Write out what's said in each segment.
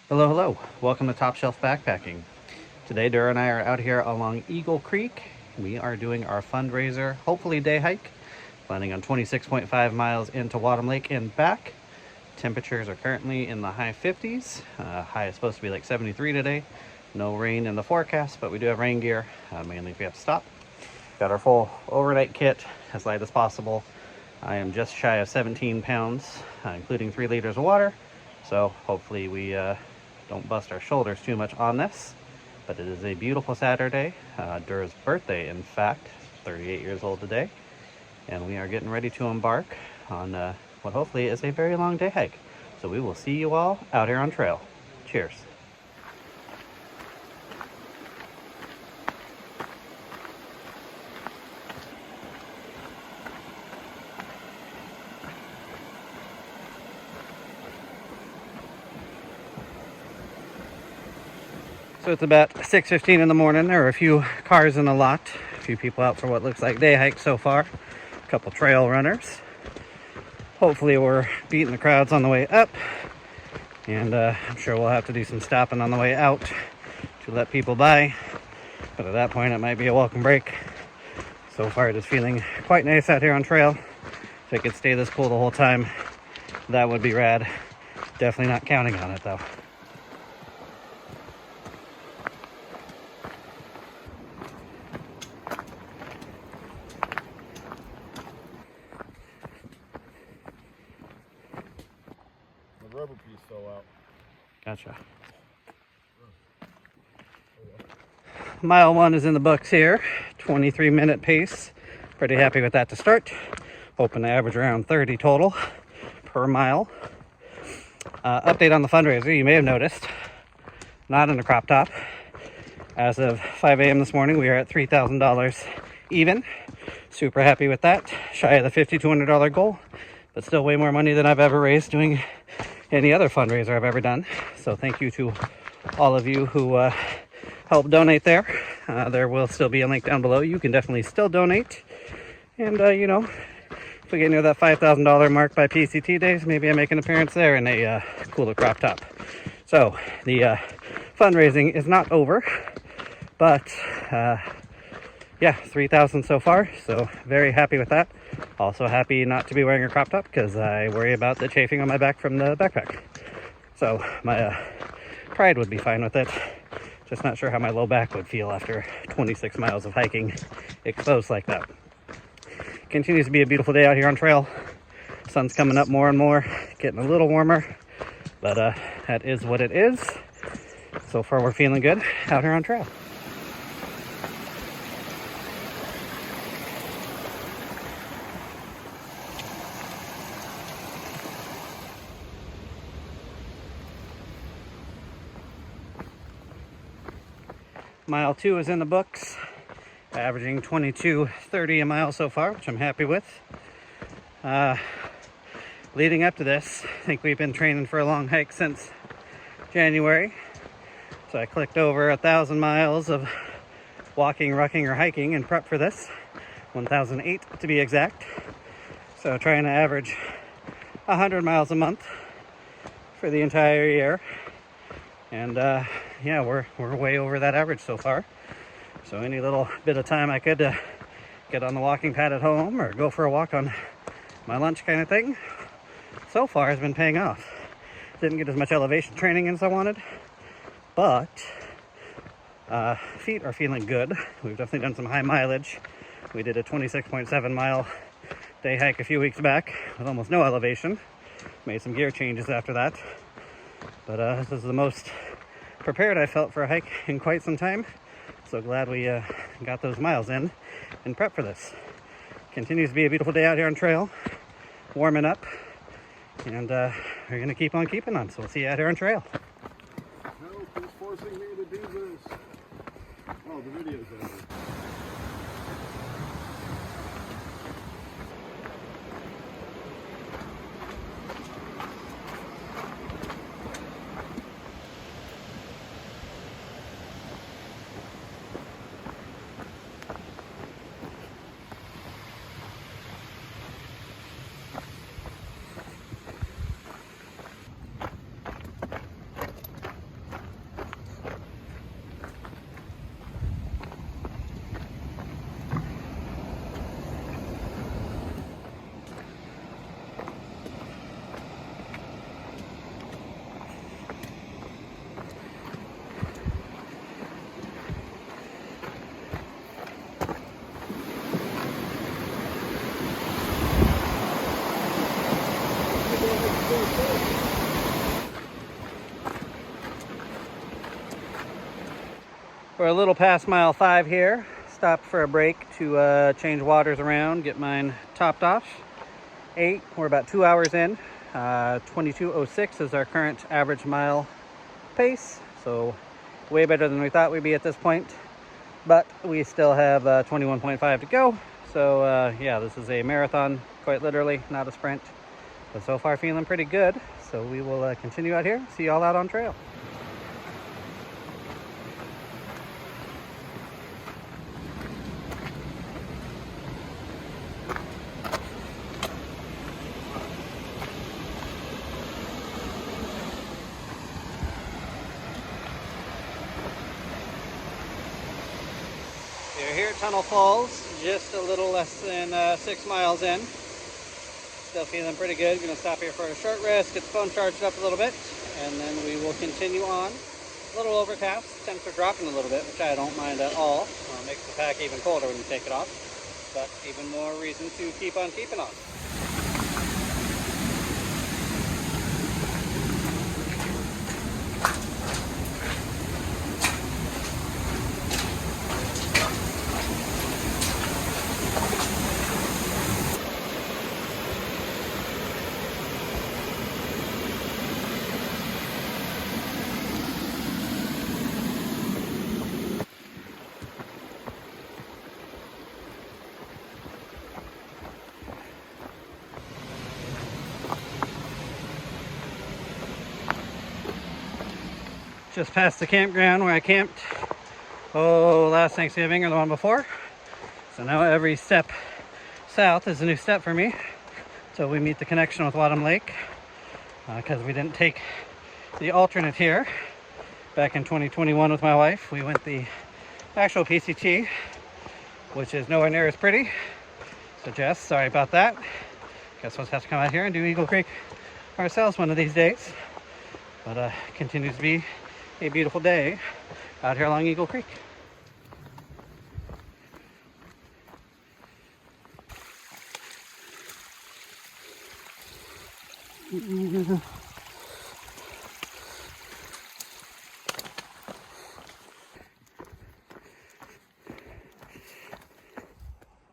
Hello, hello. Welcome to Top Shelf Backpacking. Today, Dura and I are out here along Eagle Creek. We are doing our fundraiser, hopefully day hike, planning on 26.5 miles into Whatum Lake and back. Temperatures are currently in the high 50s. High is supposed to be like 73 today. No rain in the forecast, but we do have rain gear, mainly if we have to stop. Got our full overnight kit, as light as possible. I am just shy of 17 pounds, including 3 liters of water. So hopefully we don't bust our shoulders too much on this, but it is a beautiful Saturday. Dura's birthday, in fact, 38 years old today, and we are getting ready to embark on what hopefully is a very long day hike. So we will see you all out here on trail. Cheers. So it's about 6:15 in the morning. There are a few cars in the lot, a few people out for what looks like day hike so far, a couple trail runners. Hopefully we're beating the crowds on the way up, and I'm sure we'll have to do some stopping on the way out to let people by, but at that point it might be a welcome break. So far it is feeling quite nice out here on trail. If it could stay this cool the whole time, that would be rad. Definitely not counting on it though. Rubber piece fell out. Gotcha. Mile 1 is in the books here. 23-minute pace. Pretty happy with that to start. Hoping to average around 30 total per mile. Update on the fundraiser. You may have noticed, not in the crop top. As of 5 a.m. this morning, we are at $3,000 even. Super happy with that. Shy of the $5,200 goal, but still way more money than I've ever raised doing any other fundraiser I've ever done. So thank you to all of you who helped donate there. There will still be a link down below. You can definitely still donate. And, if we get near that $5,000 mark by PCT days, maybe I make an appearance there in a cooler crop top. So the fundraising is not over, but yeah, 3,000 so far, so very happy with that. Also happy not to be wearing a crop top because I worry about the chafing on my back from the backpack. So my pride would be fine with it. Just not sure how my low back would feel after 26 miles of hiking exposed like that. Continues to be a beautiful day out here on trail. Sun's coming up more and more, getting a little warmer, but that is what it is. So far we're feeling good out here on trail. Mile 2 is in the books, averaging 22:30 a mile so far, which I'm happy with. Leading up to this, I think we've been training for a long hike since January. So I clicked over 1,000 miles of walking, rucking, or hiking in prep for this. 1,008 to be exact. So trying to average 100 miles a month for the entire year. And yeah, we're way over that average so far. So any little bit of time I could get on the walking pad at home or go for a walk on my lunch kind of thing, so far has been paying off. Didn't get as much elevation training as I wanted, but feet are feeling good. We've definitely done some high mileage. We did a 26.7 mile day hike a few weeks back with almost no elevation. Made some gear changes after that. But this is the most prepared I felt for a hike in quite some time. So glad we got those miles in and prep for this. Continues to be a beautiful day out here on trail. Warming up. And we're going to keep on keeping on. So we'll see you out here on trail. No, who's forcing me to do this? Oh, the video's over. We're a little past mile 5 here. Stopped for a break to change waters around, get mine topped off. We're about 2 hours in. 22:06 is our current average mile pace, so way better than we thought we'd be at this point, but we still have 21.5 to go. So yeah, this is a marathon, quite literally, not a sprint, but so far feeling pretty good. So we will continue out here, see y'all out on trail. We're here at Tunnel Falls, just a little less than 6 miles in. Still feeling pretty good. Gonna stop here for a short rest, get the phone charged up a little bit, and then we will continue on. A little overcast, temps are dropping a little bit, which I don't mind at all. Makes the pack even colder when you take it off, but even more reason to keep on keeping on. Just past the campground where I camped last Thanksgiving or the one before. So now every step south is a new step for me. So we meet the connection with Whatum Lake because we didn't take the alternate here back in 2021 with my wife. We went the actual PCT, which is nowhere near as pretty. So Jess, sorry about that. Guess we'll have to come out here and do Eagle Creek ourselves one of these days. But continues to be a beautiful day out here along Eagle Creek.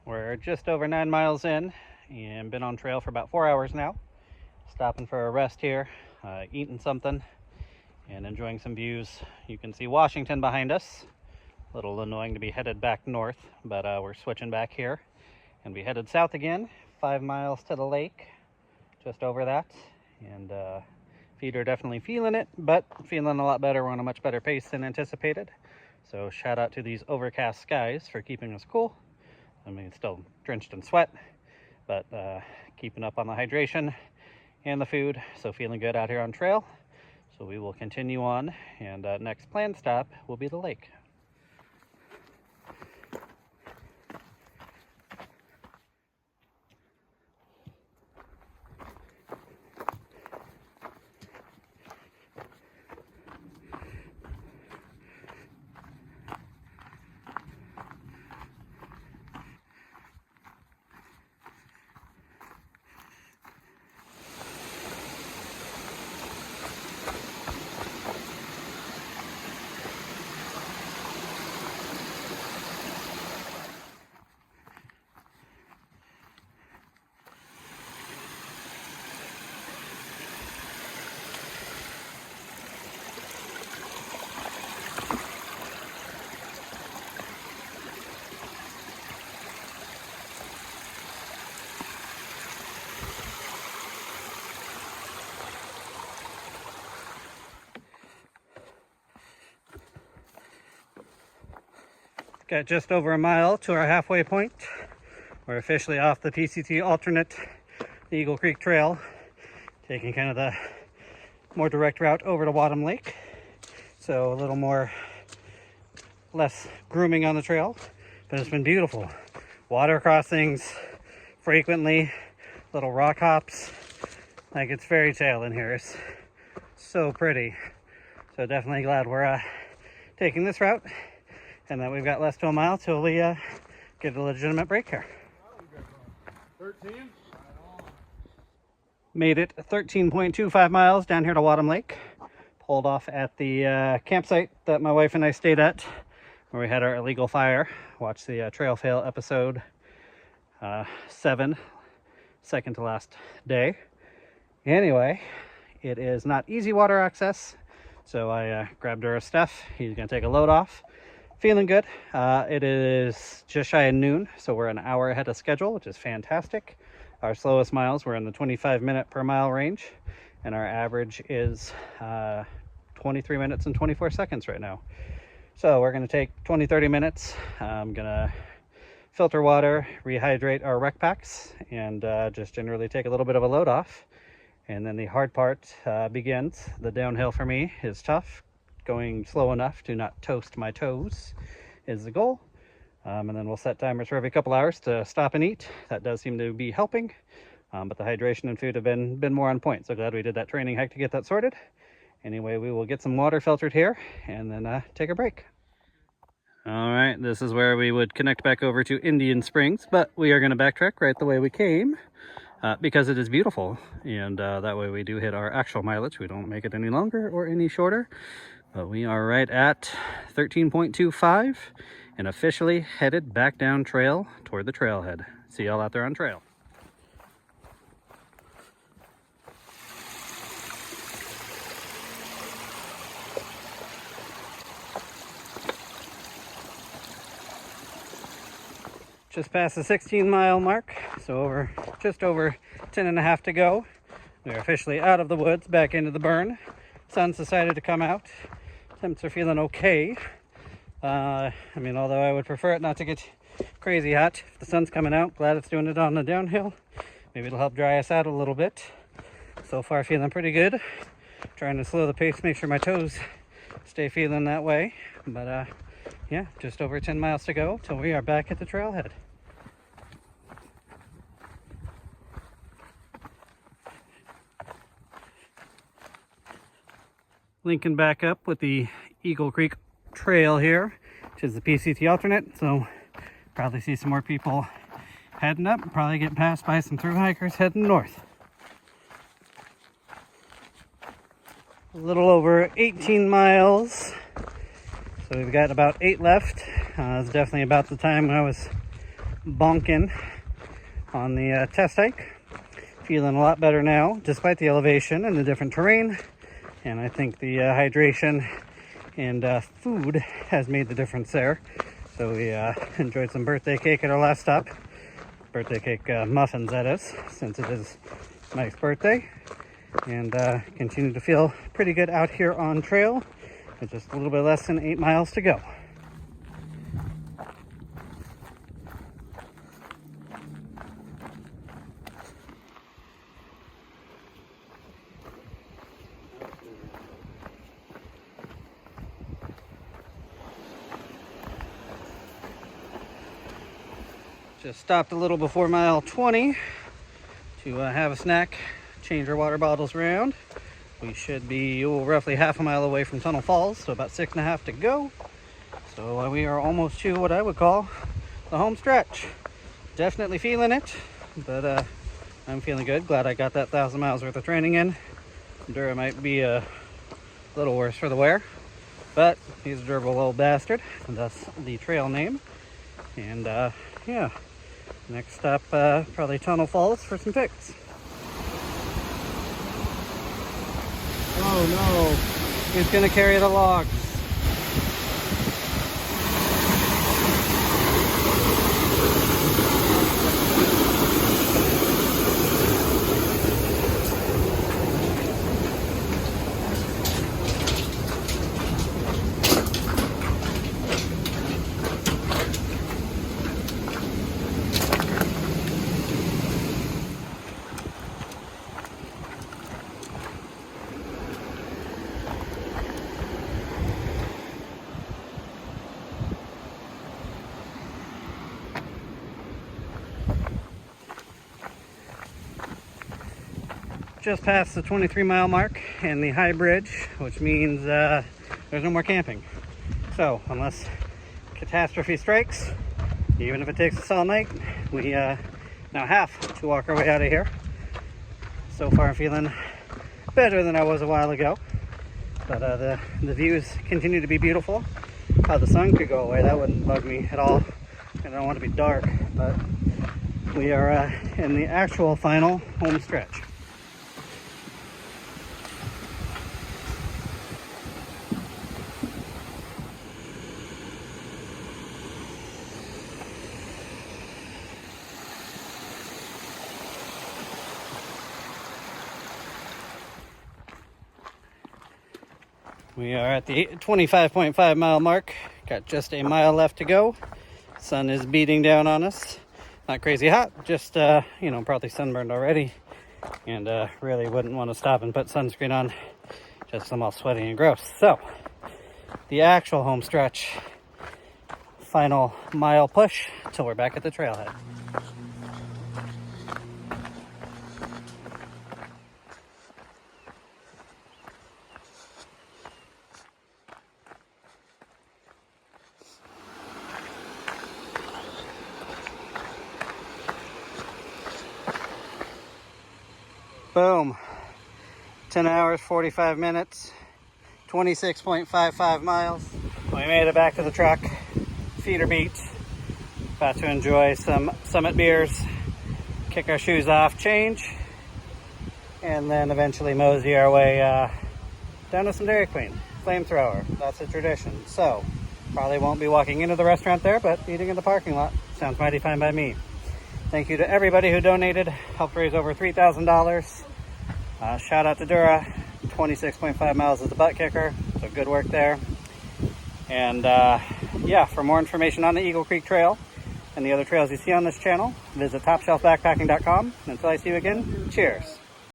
We're just over 9 miles in and been on trail for about 4 hours now. Stopping for a rest here, eating something, and enjoying some views. You can see Washington behind us. A little annoying to be headed back north, but we're switching back here and be headed south again, 5 miles to the lake, just over that. And feet are definitely feeling it, but feeling a lot better. We're on a much better pace than anticipated. So shout out to these overcast skies for keeping us cool. I mean, it's still drenched in sweat, but keeping up on the hydration and the food. So feeling good out here on trail. So we will continue on, and next planned stop will be the lake. Got just over a mile to our halfway point. We're officially off the PCT alternate, the Eagle Creek Trail, taking kind of the more direct route over to Whatum Lake. So a little less grooming on the trail, but it's been beautiful. Water crossings frequently, little rock hops, like it's fairy tale in here. It's so pretty. So definitely glad we're taking this route, and that we've got less to a mile till we get a legitimate break here. 13? Made it 13.25 miles down here to Whatum Lake. Pulled off at the campsite that my wife and I stayed at where we had our illegal fire. Watch the trail fail episode 7, second to last day. Anyway, it is not easy water access, so I grabbed our stuff. He's gonna take a load off. Feeling good. It is just shy of noon, so we're an hour ahead of schedule, which is fantastic. Our slowest miles were in the 25-minute per mile range, and our average is 23 minutes and 24 seconds right now. So we're going to take 20-30 minutes. I'm going to filter water, rehydrate our rec packs, and just generally take a little bit of a load off. And then the hard part begins. The downhill for me is tough. Going slow enough to not toast my toes is the goal. And then we'll set timers for every couple hours to stop and eat. That does seem to be helping. But the hydration and food have been more on point. So glad we did that training hike to get that sorted. Anyway, we will get some water filtered here and then take a break. All right, this is where we would connect back over to Indian Springs, but we are going to backtrack right the way we came because it is beautiful. And that way we do hit our actual mileage. We don't make it any longer or any shorter. But we are right at 13.25 and officially headed back down trail toward the trailhead. See y'all out there on trail. Just past the 16-mile mark, so just over 10 and a half to go. We are officially out of the woods, back into the burn. Sun's decided to come out. Temps are feeling okay. I mean, although I would prefer it not to get crazy hot. If the sun's coming out, glad it's doing it on the downhill. Maybe it'll help dry us out a little bit. So far, feeling pretty good. Trying to slow the pace, make sure my toes stay feeling that way. But yeah, just over 10 miles to go till we are back at the trailhead. Linking back up with the Eagle Creek Trail here, which is the PCT alternate. So probably see some more people heading up. Probably get passed by some thru hikers heading north. A little over 18 miles. So we've got about 8 left. It's definitely about the time I was bonking on the test hike. Feeling a lot better now, despite the elevation and the different terrain. And I think the hydration and food has made the difference there. So we enjoyed some birthday cake at our last stop. Birthday cake muffins, that is, since it is Mike's birthday. And continue to feel pretty good out here on trail. With just a little bit less than 8 miles to go. Just stopped a little before mile 20 to have a snack, change our water bottles around. We should be roughly half a mile away from Tunnel Falls, so about 6.5 to go. So we are almost to what I would call the home stretch. Definitely feeling it, but I'm feeling good. Glad I got that 1,000 miles worth of training in. Dura might be a little worse for the wear, but he's a durable old bastard, and that's the trail name. And yeah, next stop probably Tunnel Falls for some pics. Oh no, he's gonna carry the logs. Just past the 23-mile mark and the high bridge, which means there's no more camping. So unless catastrophe strikes, even if it takes us all night, we now have to walk our way out of here. So far I'm feeling better than I was a while ago, but the views continue to be beautiful. how the sun could go away. That wouldn't bug me at all. I don't want to be dark, but we are in the actual final home stretch. We are at the 25.5 mile mark. Got just a mile left to go. Sun is beating down on us. Not crazy hot, just, probably sunburned already. And really wouldn't want to stop and put sunscreen on. Just I'm all sweaty and gross. So, the actual home stretch, final mile push till we're back at the trailhead. Boom. 10 hours, 45 minutes, 26.55 miles. We made it back to the truck. Feet are beat. About to enjoy some Summit beers, kick our shoes off, change, and then eventually mosey our way down to some Dairy Queen. Flamethrower. That's a tradition. So, probably won't be walking into the restaurant there, but eating in the parking lot. Sounds mighty fine by me. Thank you to everybody who donated. Helped raise over $3,000. Shout out to Dura. 26.5 miles is the butt kicker. So good work there. And for more information on the Eagle Creek Trail and the other trails you see on this channel, visit topshelfbackpacking.com. Until I see you again, cheers.